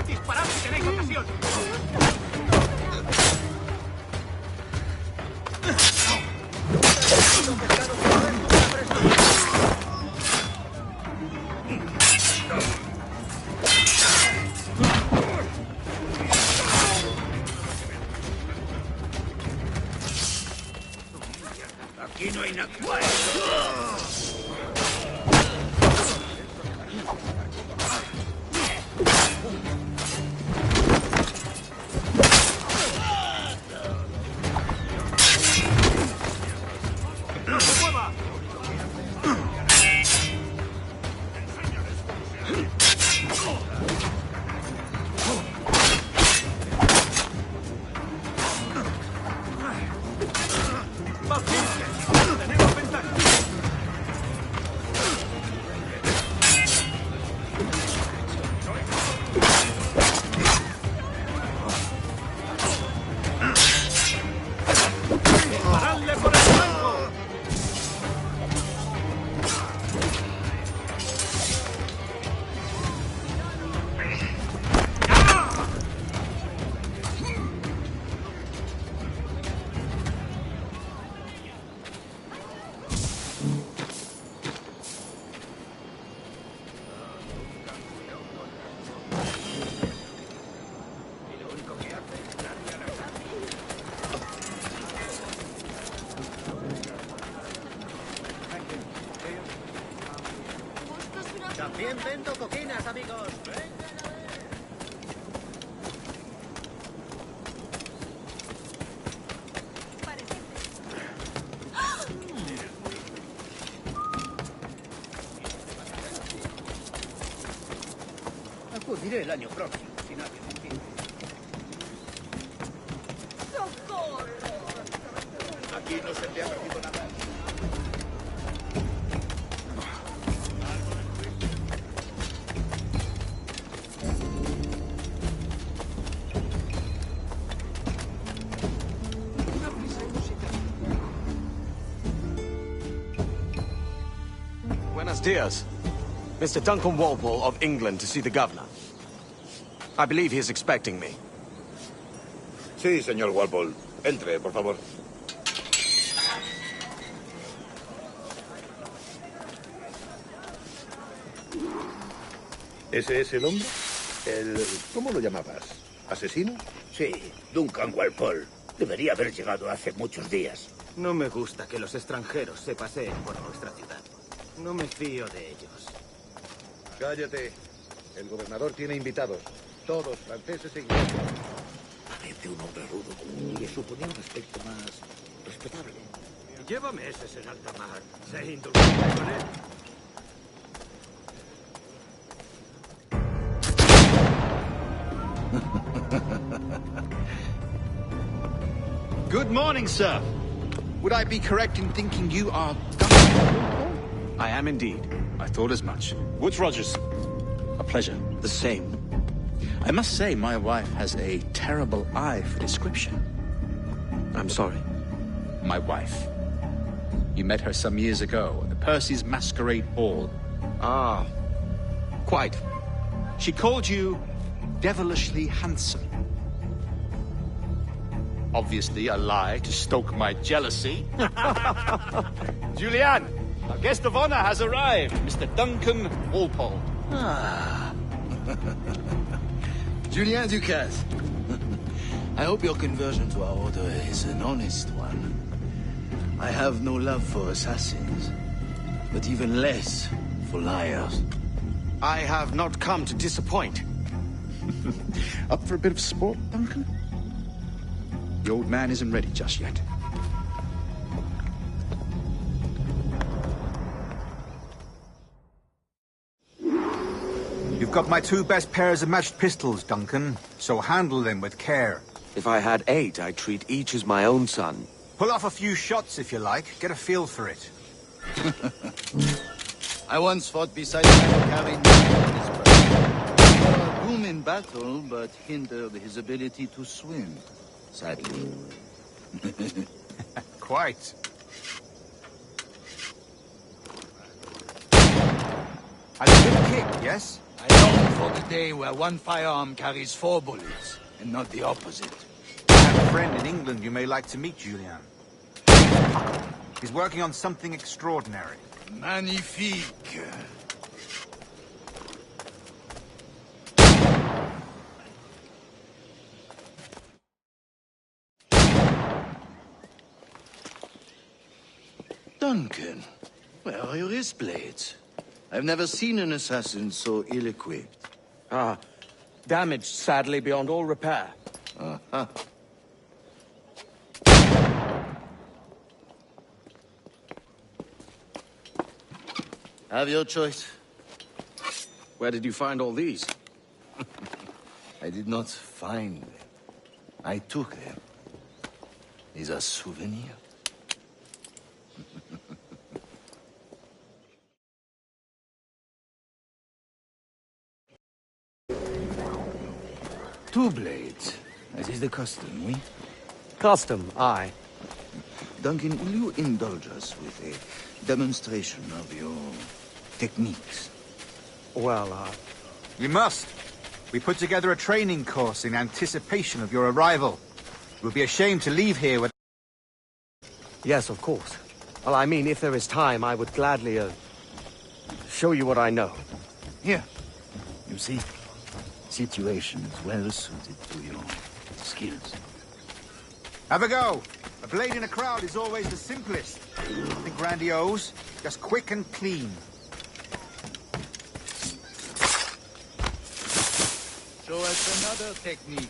¡Disparad si tenéis ocasión! Aquí no hay nada. También vendo coquinas, amigos. Acudiré el año próximo, si nadie me impide. ¡Socorro! Aquí no se te ha perdido nada. Buenos dias. Mr. Duncan Walpole of England to see the governor. I believe he is expecting me. Sí, señor Walpole. Entre, por favor. ¿Ese es el hombre? ¿Cómo lo llamabas? ¿Asesino? Sí, Duncan Walpole. Debería haber llegado hace muchos días. No me gusta que los extranjeros se paseen por nuestra ciudad. No me fío de ellos. Cállate. El gobernador tiene invitados. Todos franceses e ingleses. Parece un hombre rudo. Le suponía un aspecto más respetable. Lleva meses en alta mar. Sé indulgente con él. Good morning, sir. Would I be correct in thinking you are Governor? I am indeed. I thought as much. Woods Rogers. A pleasure. The same. I must say, my wife has a terrible eye for description. I'm sorry. My wife. You met her some years ago at the Percy's Masquerade Ball. Ah, quite. She called you devilishly handsome. Obviously a lie to stoke my jealousy. Julianne, our guest of honor has arrived, Mr. Duncan Walpole. Ah. Julien Ducasse. I hope your conversion to our order is an honest one. I have no love for assassins, but even less for liars. I have not come to disappoint. Up for a bit of sport, Duncan? The old man isn't ready just yet. You've got my 2 best pairs of matched pistols, Duncan, so handle them with care. If I had 8, I'd treat each as my own son. Pull off a few shots if you like. Get a feel for it. I once fought beside my carrying his brother. Boom in battle, but hindered his ability to swim. sadly. Quite. A good kick, yes? I long for the day where one firearm carries 4 bullets, and not the opposite. I have a friend in England you may like to meet, Julian. He's working on something extraordinary. Magnifique. Duncan, where are your wrist blades? I've never seen an assassin so ill-equipped. Ah, damaged sadly beyond all repair. Uh-huh. Have your choice. Where did you find all these? I did not find them. I took them. These are souvenirs. Two blades, as is the custom, oui? Custom, aye. Duncan, will you indulge us with a demonstration of your techniques? Well, We must. We put together a training course in anticipation of your arrival. It would be a shame to leave here with... yes, of course. Well, I mean, if there is time, I would gladly, show you what I know. Here. You see? Situation is well suited to your skills. Have a go. A blade in a crowd is always the simplest. Nothing grandiose, just quick and clean. Show us another technique.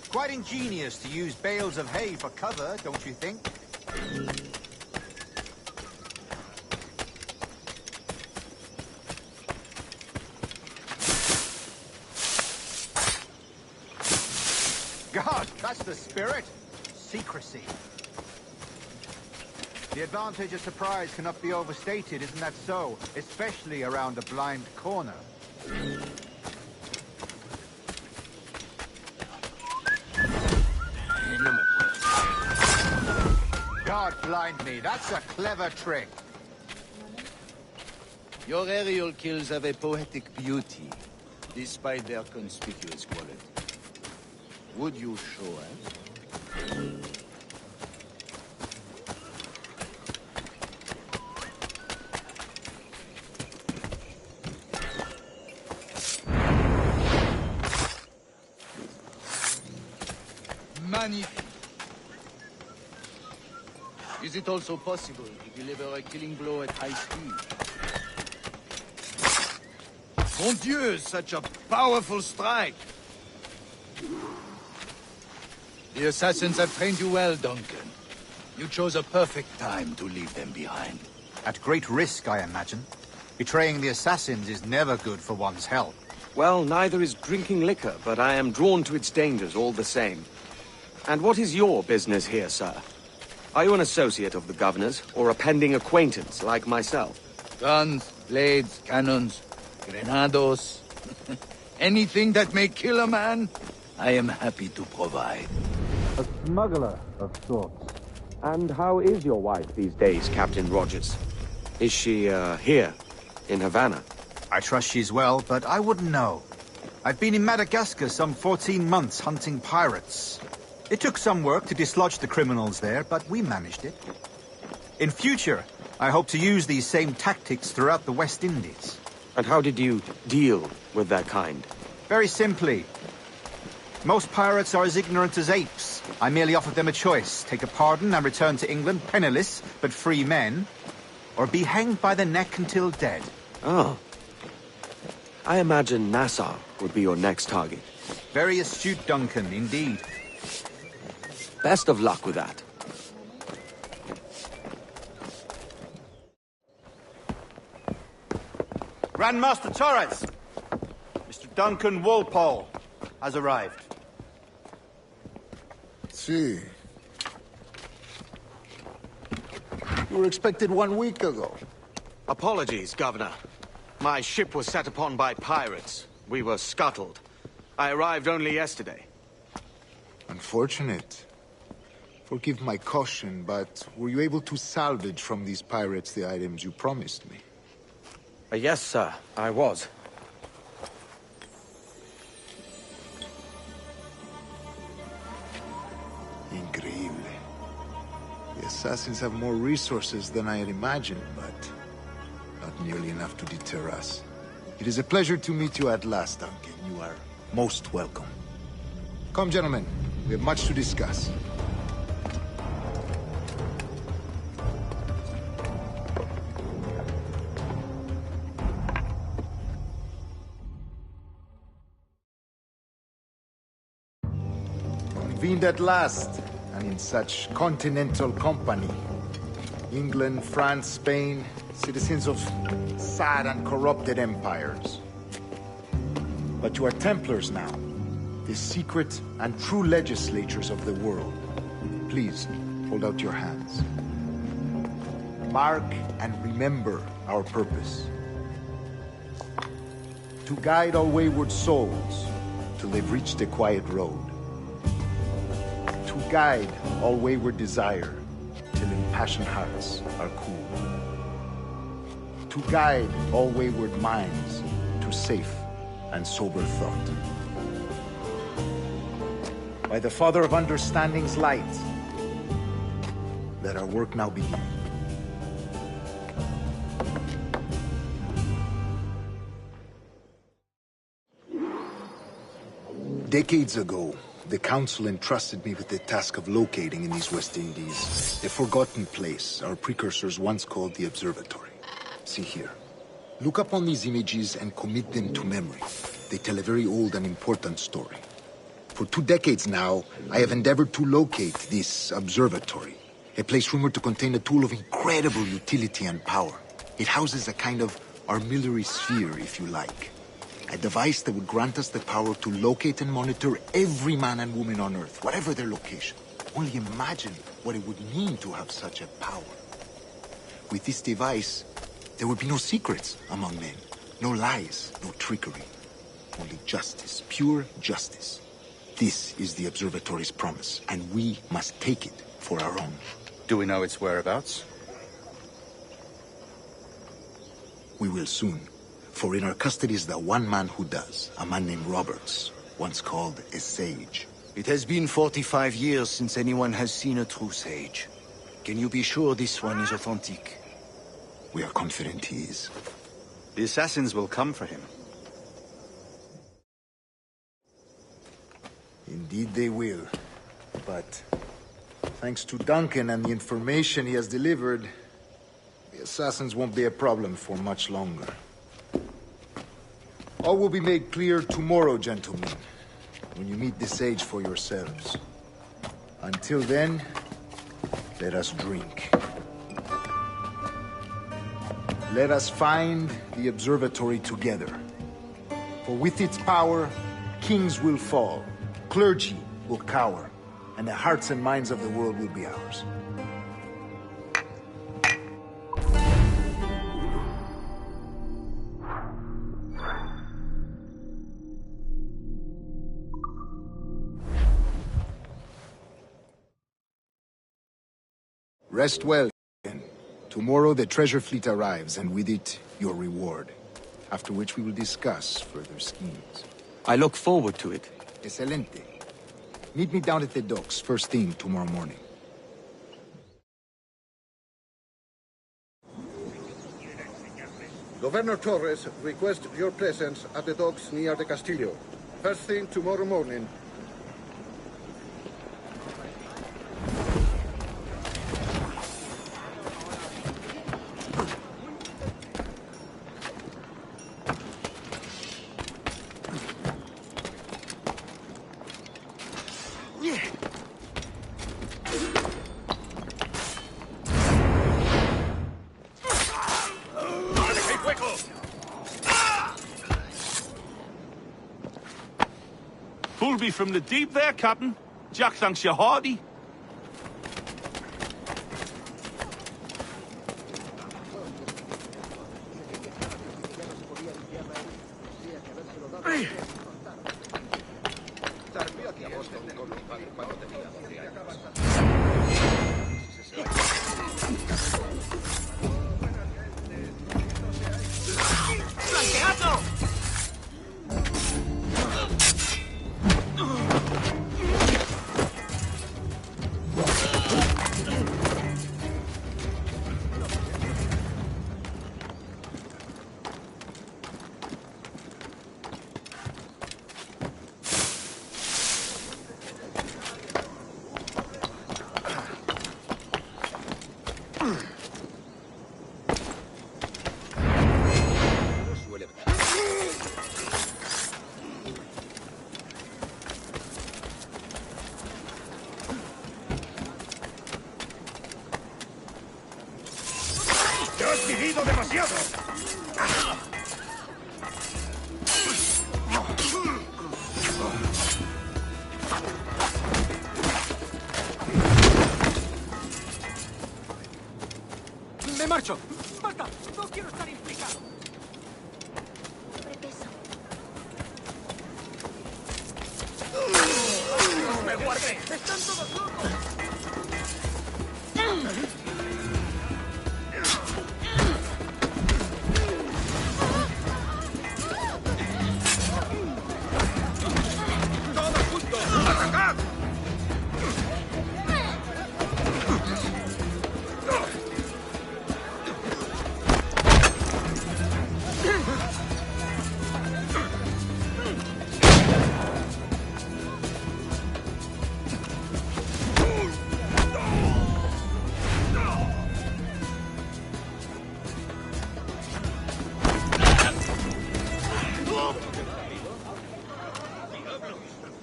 Quite ingenious to use bales of hay for cover, don't you think? God, that's the spirit. Secrecy. The advantage of surprise cannot be overstated, isn't that so? Especially around a blind corner. God blind me, that's a clever trick. Your aerial kills have a poetic beauty, despite their conspicuous quality. Would you show us? Magnifique. Is it also possible to deliver a killing blow at high speed? Mon Dieu, such a powerful strike! The assassins have trained you well, Duncan. You chose a perfect time to leave them behind. At great risk, I imagine. Betraying the assassins is never good for one's health. Well, neither is drinking liquor, but I am drawn to its dangers all the same. And what is your business here, sir? Are you an associate of the governor's, or a pending acquaintance like myself? Guns, blades, cannons, grenados. Anything that may kill a man, I am happy to provide. A smuggler of sorts. And how is your wife these days, Captain Rogers? Is she, here, in Havana? I trust she's well, but I wouldn't know. I've been in Madagascar some 14 months hunting pirates. It took some work to dislodge the criminals there, but we managed it. In future, I hope to use these same tactics throughout the West Indies. And how did you deal with that kind? Very simply. Most pirates are as ignorant as apes. I merely offered them a choice. Take a pardon and return to England penniless, but free men, or be hanged by the neck until dead. Oh. I imagine Nassau would be your next target. Very astute, Duncan, indeed. Best of luck with that. Grandmaster Torres! Mr. Duncan Walpole has arrived. See. You were expected 1 week ago. Apologies, Governor. My ship was set upon by pirates. We were scuttled. I arrived only yesterday. Unfortunate. Forgive my caution, but were you able to salvage from these pirates the items you promised me? Yes, sir, I was. Increíble. The assassins have more resources than I had imagined, but not nearly enough to deter us. It is a pleasure to meet you at last, Duncan. You are most welcome. Come, gentlemen. We have much to discuss. Convened at last, and in such continental company. England, France, Spain, citizens of sad and corrupted empires. But you are Templars now, the secret and true legislators of the world. Please, hold out your hands. Mark and remember our purpose. To guide all wayward souls till they've reached the quiet road. To guide all wayward desire till impassioned hearts are cool. To guide all wayward minds to safe and sober thought. By the Father of Understanding's light, let our work now begin. Decades ago, the Council entrusted me with the task of locating in these West Indies a forgotten place our precursors once called the Observatory. See here. Look up on these images and commit them to memory. They tell a very old and important story. For 2 decades now, I have endeavored to locate this observatory, a place rumored to contain a tool of incredible utility and power. It houses a kind of armillary sphere, if you like. A device that would grant us the power to locate and monitor every man and woman on Earth, whatever their location. Only imagine what it would mean to have such a power. With this device, there would be no secrets among men, no lies, no trickery. Only justice, pure justice. This is the Observatory's promise, and we must take it for our own. Do we know its whereabouts? We will soon. For in our custody is the one man who does, a man named Roberts, once called a sage. It has been 45 years since anyone has seen a true sage. Can you be sure this one is authentic? We are confident he is. The assassins will come for him. Indeed they will. But thanks to Duncan and the information he has delivered, the assassins won't be a problem for much longer. All will be made clear tomorrow, gentlemen, when you meet the sage for yourselves. Until then, let us drink. Let us find the observatory together. For with its power, kings will fall, clergy will cower, and the hearts and minds of the world will be ours. Rest well, then. Tomorrow the treasure fleet arrives, and with it, your reward. After which we will discuss further schemes. I look forward to it. Excelente. Meet me down at the docks, first thing tomorrow morning. Governor Torres requests your presence at the docks near the Castillo. First thing tomorrow morning. Pulled me from the deep there, Captain. Jack thanks you hearty. ¡Flanqueadlo! ¡Ya has vivido demasiado! ¡Me marcho! ¡Basta! ¡No quiero estar implicado! Sobrepeso. ¡No me guardé! ¡Están todos locos! ¡Todos juntos! ¡Atacad!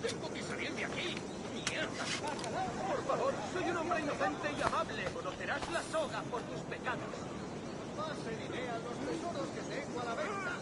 ¡Tengo que salir de aquí! ¡Mierda! Por favor, soy un hombre inocente y amable. Conocerás la soga por tus pecados. Pasen idea los tesoros que tengo a la venta.